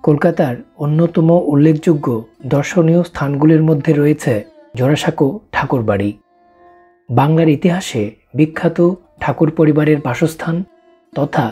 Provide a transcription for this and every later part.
কলকাতার অন্যতম উল্লেখযোগ্য দর্শনীয় স্থানগুলির মধ্যে রয়েছে জোড়াসাঁকো ঠাকুরবাড়ি। বাংলার ইতিহাসে বিখ্যাত ঠাকুর পরিবারের বাসস্থান তথা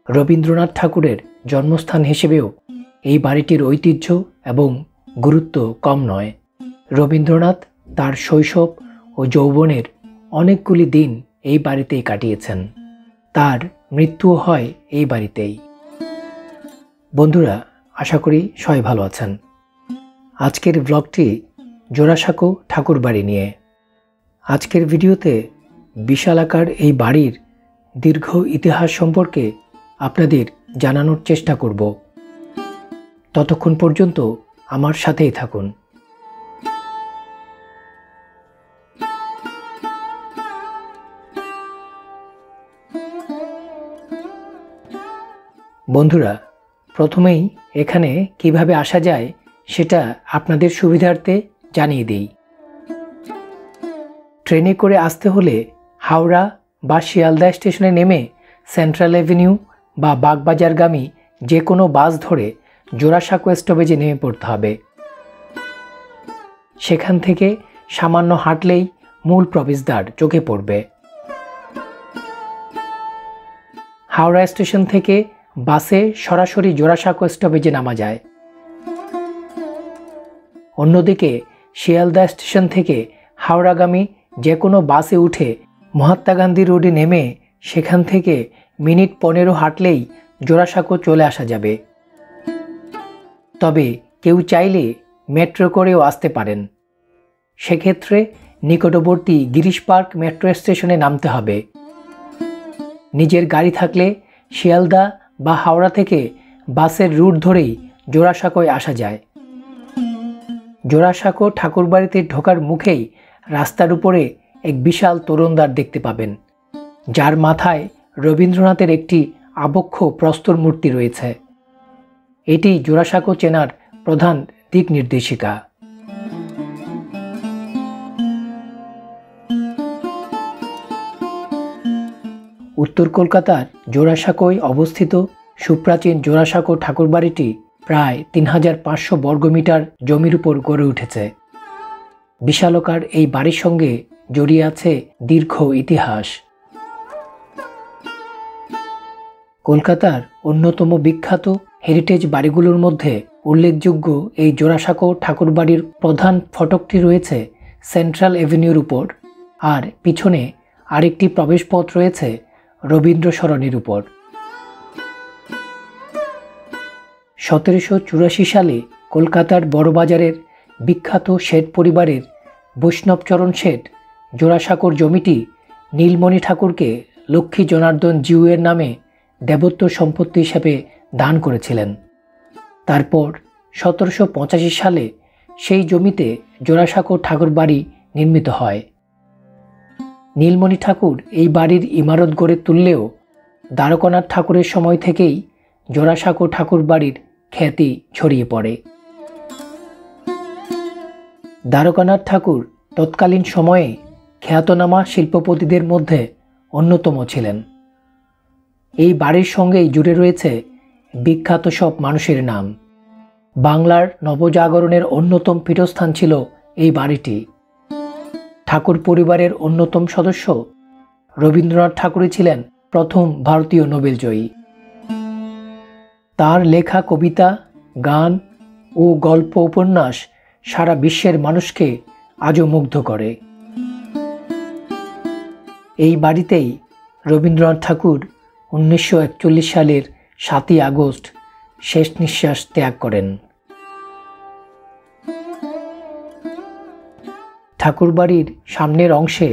রবীন্দ্রনাথ ঠাকুরের জন্মস্থান হিসেবেও এই বাড়িটির ঐতিহ্য এবং গুরুত্ব কম নয়। রবীন্দ্রনাথ তার শৈশব ও যৌবনের অনেকগুলি দিন এই বাড়িতেই কাটিয়েছেন। তার মৃত্যুও হয় এই বাড়িতেই। বন্ধুরা, আশা করি সবাই ভালো আছেন। আজকের ব্লগটি জোড়াসাঁকো ঠাকুরবাড়ি নিয়ে। আজকের ভিডিওতে বিশালাকার এই বাড়ির দীর্ঘ ইতিহাস সম্পর্কে আপনাদের জানানোর চেষ্টা করব। ততক্ষণ পর্যন্ত আমার সাথেই থাকুন। বন্ধুরা, প্রথমেই এখানে কিভাবে আসা যায় সেটা আপনাদের সুবিধার্থে জানিয়ে দিই। ট্রেনে করে আসতে হলে হাওড়া বা শিয়ালদা স্টেশনে নেমে সেন্ট্রাল এভিনিউ বা বাগবাজারগামী যে কোনো বাস ধরে জোড়াসাঁকো স্টপেজে নেমে পড়তে হবে। সেখান থেকে সামান্য হাঁটলেই মূল প্রবেশদ্বার চোখে পড়বে। হাওড়া স্টেশন থেকে বাসে সরাসরি জোড়াসাঁকো স্টপেজে নামা যায়। অন্যদিকে শিয়ালদা স্টেশন থেকে হাওড়াগামী যে কোনো বাসে উঠে মহাত্মা গান্ধী রোডে নেমে সেখান থেকে মিনিট 15 হাঁটলেই জোড়াসাঁকো চলে আসা যাবে। তবে কেউ চাইলে মেট্রো করেও আসতে পারেন। সেক্ষেত্রে নিকটবর্তী গিরিশ পার্ক মেট্রো স্টেশনে নামতে হবে। নিজের গাড়ি থাকলে শিয়ালদা বা হাওড়া থেকে বাসের রুট ধরেই জোড়াসাঁকোয় আসা যায়। জোড়াসাঁকো ঠাকুরবাড়িতে ঢোকার মুখেই রাস্তার উপরে এক বিশাল তোরণদ্বার দেখতে পাবেন, যার মাথায় রবীন্দ্রনাথের একটি আবক্ষ প্রস্তর মূর্তি রয়েছে। এটি জোড়াসাঁকো চেনার প্রধান দিক নির্দেশিকা। উত্তর কলকাতার জোড়াসাঁকোয় অবস্থিত সুপ্রাচীন জোড়াসাঁকো ঠাকুরবাড়িটি প্রায় 3500 বর্গমিটার জমির উপর গড়ে উঠেছে। বিশালকার এই বাড়ির সঙ্গে জড়িয়ে আছে দীর্ঘ ইতিহাস। কলকাতার অন্যতম বিখ্যাত হেরিটেজ বাড়িগুলোর মধ্যে উল্লেখযোগ্য এই জোড়াসাঁকো ঠাকুরবাড়ির প্রধান ফটকটি রয়েছে সেন্ট্রাল এভিনিউর উপর, আর পিছনে আরেকটি প্রবেশপথ রয়েছে রবীন্দ্র সরণির উপর। 1784 সালে কলকাতার বড়বাজারের বিখ্যাত শেঠ পরিবারের বৈষ্ণবচরণ শেঠ জোড়াসাঁকোর জমিটি নীলমণি ঠাকুরকে লক্ষ্মী জনার্দন জিউয়ের নামে দেবত্ব সম্পত্তি হিসেবে দান করেছিলেন। তারপর 1785 সালে সেই জমিতে জোড়াসাঁকো ঠাকুরবাড়ি নির্মিত হয়। নীলমণি ঠাকুর এই বাড়ির ইমারত গড়ে তুললেও দ্বারকানাথ ঠাকুরের সময় থেকেই জোড়াসাঁকো ঠাকুরবাড়ির খ্যাতি ছড়িয়ে পড়ে। দ্বারকানাথ ঠাকুর তৎকালীন সময়ে খ্যাতনামা শিল্পপতিদের মধ্যে অন্যতম ছিলেন। এই বাড়ির সঙ্গেই জুড়ে রয়েছে বিখ্যাত সব মানুষের নাম। বাংলার নবজাগরণের অন্যতম পীঠস্থান ছিল এই বাড়িটি। ঠাকুর পরিবারের অন্যতম সদস্য রবীন্দ্রনাথ ঠাকুরই ছিলেন প্রথম ভারতীয় নোবেল জয়ী। তার লেখা কবিতা, গান ও গল্প উপন্যাস সারা বিশ্বের মানুষকে আজও মুগ্ধ করে। এই বাড়িতেই রবীন্দ্রনাথ ঠাকুর 1941 সালের 7ই আগস্ট শেষ নিঃশ্বাস ত্যাগ করেন। ঠাকুরবাড়ির সামনের অংশে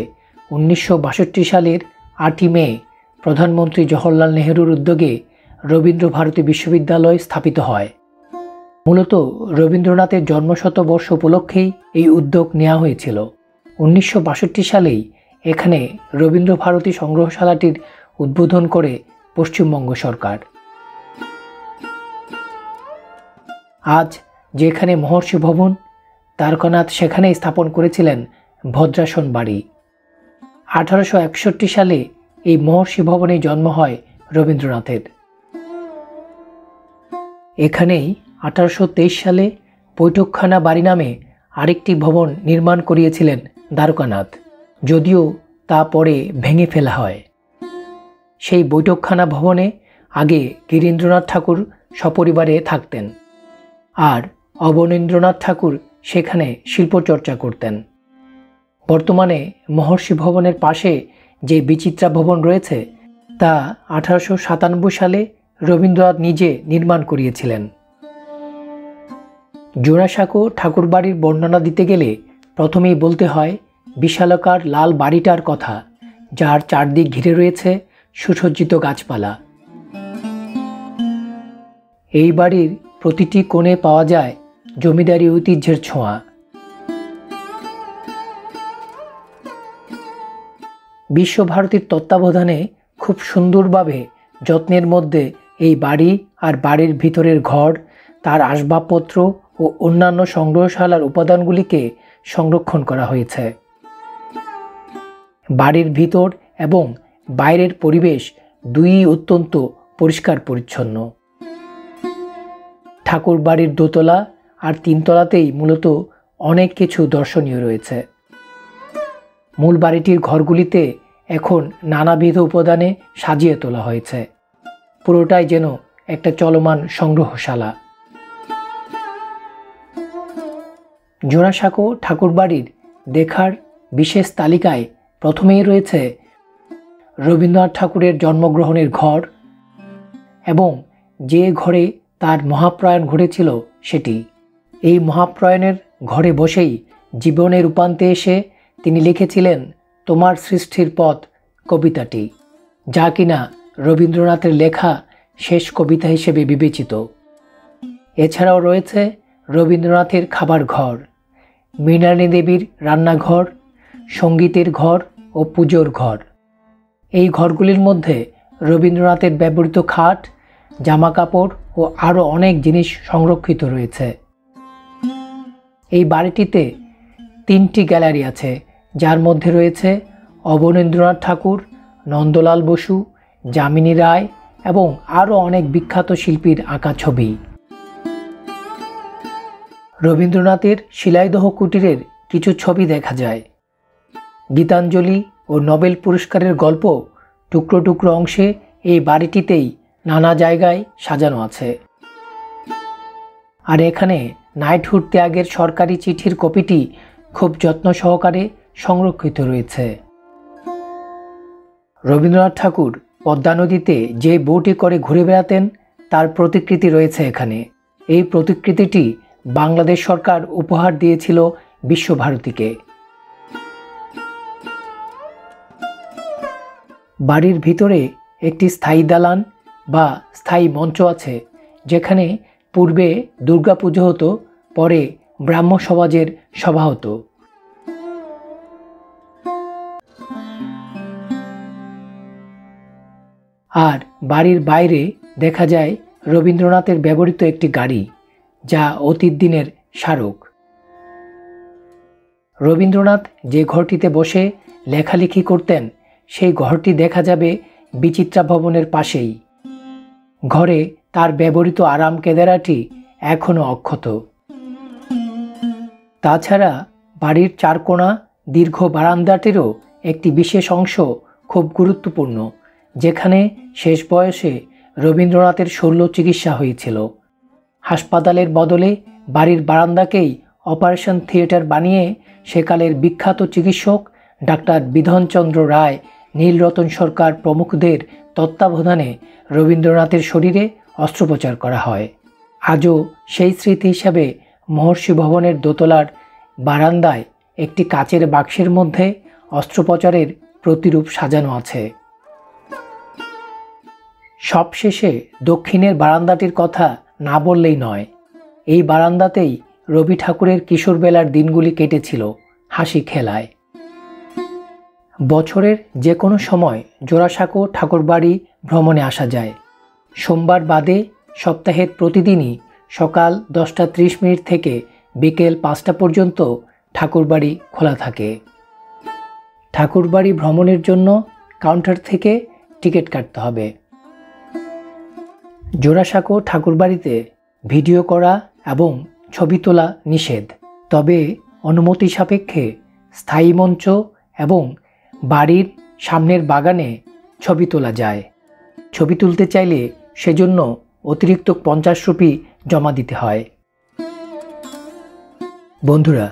1962 সালের 8ই মে প্রধানমন্ত্রী জওহরলাল নেহরুর উদ্যোগে রবীন্দ্র ভারতী বিশ্ববিদ্যালয় স্থাপিত হয়। মূলত রবীন্দ্রনাথের জন্মশতবর্ষ উপলক্ষেই এই উদ্যোগ নেওয়া হয়েছিল। 1962 সালেই এখানে রবীন্দ্র ভারতী সংগ্রহশালাটির উদ্বোধন করে পশ্চিমবঙ্গ সরকার। আজ যেখানে মহর্ষি ভবন, দ্বারকানাথ সেখানেই স্থাপন করেছিলেন ভদ্রাসন বাড়ি। 1861 সালে এই মহর্ষি ভবনে জন্ম হয় রবীন্দ্রনাথের। এখানেই 1823 সালে বৈঠকখানা বাড়ি নামে আরেকটি ভবন নির্মাণ করিয়েছিলেন দ্বারকানাথ, যদিও তা পরে ভেঙে ফেলা হয়। সেই বৈঠকখানা ভবনে আগে গিরীন্দ্রনাথ ঠাকুর সপরিবারে থাকতেন, আর অবনীন্দ্রনাথ ঠাকুর সেখানে শিল্পচর্চা করতেন। বর্তমানে মহর্ষি ভবনের পাশে যে বিচিত্রা ভবন রয়েছে তা 1897 সালে রবীন্দ্রনাথ নিজে নির্মাণ করিয়েছিলেন। জোড়াসাঁকো ঠাকুরবাড়ির বর্ণনা দিতে গেলে প্রথমেই বলতে হয় বিশালাকার লাল বাড়িটার কথা, যার চারদিক ঘিরে রয়েছে সুসজ্জিত গাছপালা। এই বাড়ির প্রতিটি কোণে পাওয়া যায় জমিদারি ঐতিহ্যের ছোঁয়া। বিশ্বভারতীর তত্ত্বাবধানে খুব সুন্দরভাবে যত্নের মধ্যে এই বাড়ি আর বাড়ির ভিতরের ঘর, তার আসবাবপত্র ও অন্যান্য সংগ্রহশালার উপাদানগুলিকে সংরক্ষণ করা হয়েছে। বাড়ির ভিতর এবং বাইরের পরিবেশ দুইই অত্যন্ত পরিষ্কার পরিচ্ছন্ন। ঠাকুর বাড়ির দোতলা আর তিনতলাতেই মূলত অনেক কিছু দর্শনীয় রয়েছে। মূল বাড়িটির ঘরগুলিতে এখন নানাবিধ উপাদানে সাজিয়ে তোলা হয়েছে। পুরোটাই যেন একটা চলমান সংগ্রহশালা। জোড়াসাঁকো ঠাকুরবাড়ির দেখার বিশেষ তালিকায় প্রথমেই রয়েছে রবীন্দ্রনাথ ঠাকুরের জন্মগ্রহণের ঘর এবং যে ঘরে তার মহাপ্রয়াণ ঘটেছিল সেটি। এই মহাপ্রয়াণের ঘরে বসেই জীবনের উপান্তে এসে তিনি লিখেছিলেন তোমার সৃষ্টির পথ কবিতাটি, যা কিনা রবীন্দ্রনাথের লেখা শেষ কবিতা হিসেবে বিবেচিত। এছাড়াও রয়েছে রবীন্দ্রনাথের খাবার ঘর, মৃণালিনী দেবীর রান্নাঘর, সঙ্গীতের ঘর ও পুজোর ঘর। এই ঘরগুলির মধ্যে রবীন্দ্রনাথের ব্যবহৃত খাট, জামা কাপড় ও আরও অনেক জিনিস সংরক্ষিত রয়েছে। এই বাড়িটিতে 3টি গ্যালারি আছে, যার মধ্যে রয়েছে অবনীন্দ্রনাথ ঠাকুর, নন্দলাল বসু, যামিনী রায় এবং আরও অনেক বিখ্যাত শিল্পীর আঁকা ছবি। রবীন্দ্রনাথের শিলাইদহ কুটিরের কিছু ছবি দেখা যায়। গীতাঞ্জলি ও নোবেল পুরস্কারের গল্প টুকরো টুকরো অংশে এই বাড়িটিতেই নানা জায়গায় সাজানো আছে। আর এখানে নাইটহুড ত্যাগের সরকারি চিঠির কপিটি খুব যত্ন সহকারে সংরক্ষিত রয়েছে। রবীন্দ্রনাথ ঠাকুর পদ্মা নদীতে যে বোটে করে ঘুরে বেড়াতেন তার প্রতিকৃতি রয়েছে এখানে। এই প্রতিকৃতিটি বাংলাদেশ সরকার উপহার দিয়েছিল বিশ্বভারতীকে। বাড়ির ভিতরে একটি স্থায়ী দালান বা স্থায়ী মঞ্চ আছে, যেখানে পূর্বে দুর্গাপুজো হতো, পরে ব্রাহ্ম সমাজের সভা হতো। আর বাড়ির বাইরে দেখা যায় রবীন্দ্রনাথের ব্যবহৃত একটি গাড়ি, যা অতীত দিনের স্মারক। রবীন্দ্রনাথ যে ঘরটিতে বসে লেখালেখি করতেন সেই ঘরটি দেখা যাবে বিচিত্রা ভবনের পাশেই। ঘরে তার ব্যবহৃত আরাম কেদারাটি এখনও অক্ষত। তাছাড়া বাড়ির চারকোণা দীর্ঘ বারান্দাটিরও একটি বিশেষ অংশ খুব গুরুত্বপূর্ণ, যেখানে শেষ বয়সে রবীন্দ্রনাথের শল্য চিকিৎসা হয়েছিল। হাসপাতালের বদলে বাড়ির বারান্দাকেই অপারেশন থিয়েটার বানিয়ে সেকালের বিখ্যাত চিকিৎসক ডাক্তার বিধানচন্দ্র রায়, নীলরতন সরকার প্রমুখদের তত্ত্বাবধানে রবীন্দ্রনাথের শরীরে অস্ত্রোপচার করা হয়। আজও সেই স্মৃতি হিসাবে মহর্ষি ভবনের দোতলার বারান্দায় একটি কাচের বাক্সের মধ্যে অস্ত্রোপচারের প্রতিরূপ সাজানো আছে। সবশেষে দক্ষিণের বারান্দাটির কথা না বললেই নয়। এই বারান্দাতেই রবি ঠাকুরের কিশোরবেলার দিনগুলি কেটেছিল হাসি খেলায়। বছরের যে কোনো সময় জোড়াসাঁকো ঠাকুরবাড়ি ভ্রমণে আসা যায়। সোমবার বাদে সপ্তাহের প্রতিদিনই সকাল 10:30 থেকে বিকেল 5টা পর্যন্ত ঠাকুরবাড়ি খোলা থাকে। ঠাকুরবাড়ি ভ্রমণের জন্য কাউন্টার থেকে টিকিট কাটতে হবে। জোড়াসাঁকো ঠাকুরবাড়িতে ভিডিও করা এবং ছবি তোলা নিষেধ, তবে অনুমতি সাপেক্ষে স্থায়ী মঞ্চ এবং বাড়ির সামনের বাগানে ছবি তোলা যায়। ছবি তুলতে চাইলে সেজন্য অতিরিক্ত 50 রুপি জমা দিতে হয়। বন্ধুরা,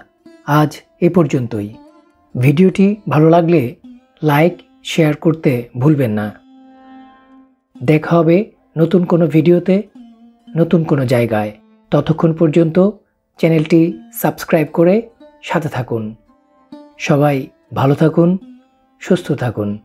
আজ এ পর্যন্তই। ভিডিওটি ভালো লাগলে লাইক শেয়ার করতে ভুলবেন না। দেখা হবে নতুন কোনো ভিডিওতে, নতুন কোনো জায়গায়। ততক্ষণ পর্যন্ত চ্যানেলটি সাবস্ক্রাইব করে সাথে থাকুন। সবাই ভালো থাকুন, সুস্থ থাকুন।